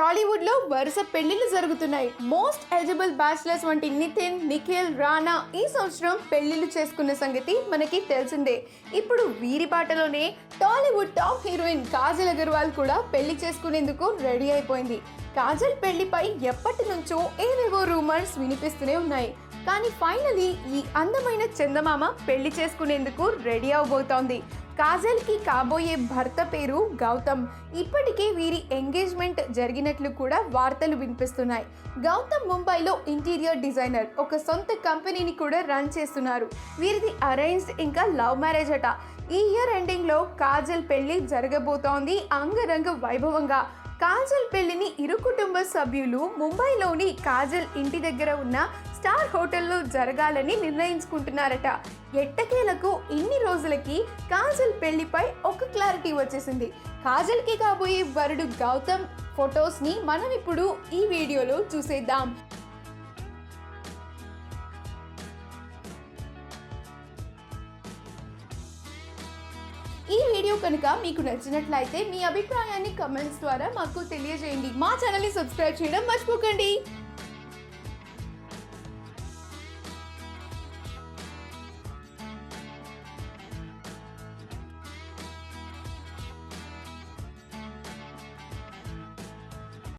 టాలీవుడ్ లో వరుస పెళ్లిళ్ళు జరుగుతున్నాయి. మోస్ట్ ఎలిజిబుల్ బ్యాచిలర్స్ వంటి నితిన్, నిఖిల్, రానా ఈ సంవత్సరం పెళ్లిళ్ళు చేసుకున్న సంగతి మనకి తెలిసిందే. ఇప్పుడు వీరి బాటలోనే Tollywood top heroine Kajal Agarwal కూడా పెళ్లి చేసుకునేందుకు రెడీ అయిపోయింది. కాజల్ పెళ్లిపై ఎప్పటి నుంచో ఏవేవో రూమర్స్ వినిపిస్తూనే ఉన్నాయి. కానీ ఫైనలీ ఈ అందమైన చందమామ పెళ్లి చేసుకునేందుకు రెడీ అవబోతోంది. కాజల్కి కాబోయే భర్త పేరు గౌతమ్. ఇప్పటికే వీరి ఎంగేజ్మెంట్ జరిగినట్లు కూడా వార్తలు వినిపిస్తున్నాయి. గౌతమ్ ముంబైలో ఇంటీరియర్ డిజైనర్, ఒక సొంత కంపెనీని కూడా రన్ చేస్తున్నారు. వీరిది అరేంజ్డ్ ఇంకా లవ్ మ్యారేజ్ అట. ఈ ఇయర్ ఎండింగ్లో కాజల్ పెళ్లి జరగబోతోంది అంగరంగ వైభవంగా. కాజల్ పెళ్లిని ఇరు కుటుంబ సభ్యులు ముంబైలోని కాజల్ ఇంటి దగ్గర ఉన్న స్టార్ హోటల్లో జరగాలని నిర్ణయించుకుంటున్నారట. ఎట్టకేలకు ఇన్ని రోజులకి కాజల్ పెళ్లిపై ఒక క్లారిటీ వచ్చేసింది. కాజల్కి కాబోయే వరుడు గౌతమ్ ఫొటోస్ని మనం ఇప్పుడు ఈ వీడియోలో చూసేద్దాం. ఈ వీడియో కనుక మీకు నచ్చినట్లయితే మీ అభిప్రాయాన్ని కమెంట్స్ ద్వారా మాకు తెలియజేయండి. మా ఛానల్ని సబ్స్క్రైబ్ చేయడం మర్చిపోకండి.